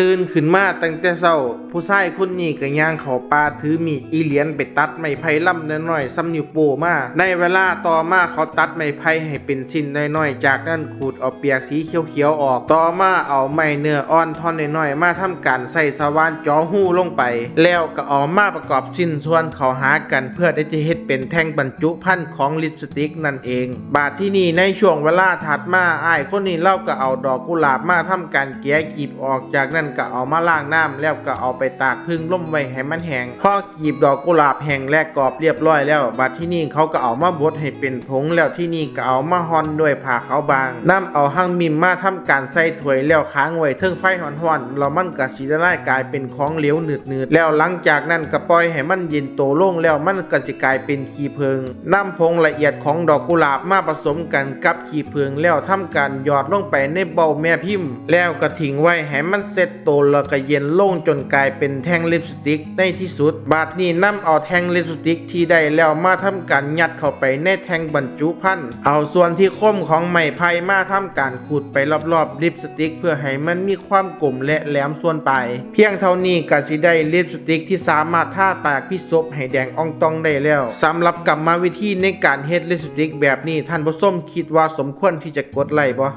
ตื่นขึ้นมาตั้งแต่เช้าผู้ชายคนนี้ก็ย่างเข้าป่าถือมีดอีเหลียนไปตัดไม้ไผ่ลำน้อยๆซ้ำนิ้วโป้มาในเวลาต่อมาเขาตัดไม้ไผ่ให้เป็นชิ้นน้อยๆจากนั้นขูดเอาเปียกสีเขียวๆออกต่อมาเอาไม้เนื้ออ่อนท่อนน้อยๆมาทำการใส่สว่านจ่อหูลงไปแล้วก็เอามาประกอบชิ้นส่วนเข้าหากันเพื่อได้จะเฮ็ดเป็นแท่งบรรจุภัณฑ์ของลิปสติกนั่นเองบาดที่นี่ในช่วงเวลาถัดมาอ้ายคนนี้เล่าก็เอาดอกกุหลาบมาทำการแกะกลีบออกจากนั้นก็เอามาล้างน้ำแล้วก็เอาไปตากพึ่งล่มไว้ให้มันแห้งพอกลีบดอกกุหลาบแห้งและกรอบเรียบร้อยแล้วบัดที่นี่เขาก็เอามาบดให้เป็นผงแล้วที่นี่ก็เอามาห่อนด้วยผ้าขาวบางนำเอาหั่งมิมมาทำการใส่ถ้วยแล้วค้างไว้เทิงไฟห่อนๆแล้วมันก็สิละลายกลายเป็นของเหลวหนืดๆแล้วหลังจากนั้นก็ปล่อยให้มันเย็นโตลงแล้วมันก็สิกลายเป็นขี้ผึ้งนำผงละเอียดของดอกกุหลาบมาผสมกันกับขี้ผึ้งแล้วทำการหยอดลงไปในเบ้าแม่พิมพ์แล้วก็ทิ้งไว้ให้มันเสร็จโตแล้วก็เย็นลงจนกลายเป็นแท่งลิปสติกในที่สุดบาดนี้นำเอาแท่งลิปสติกที่ได้แล้วมาทำการยัดเข้าไปในแท่งบรรจุภัณฑ์เอาส่วนที่คมของไม้ไผ่มาทำการขูดไปรอบๆลิปสติกเพื่อให้มันมีความกลมและแหลมส่วนปลายเพียงเท่านี้ก็สิได้ลิปสติกที่สามารถทาปากพิศพให้แดงอ่องตองได้แล้วสำหรับกรรมวิธีในการเฮ็ดลิปสติกแบบนี้ท่านผู้ชมคิดว่าสมควรที่จะกดไลค์บ่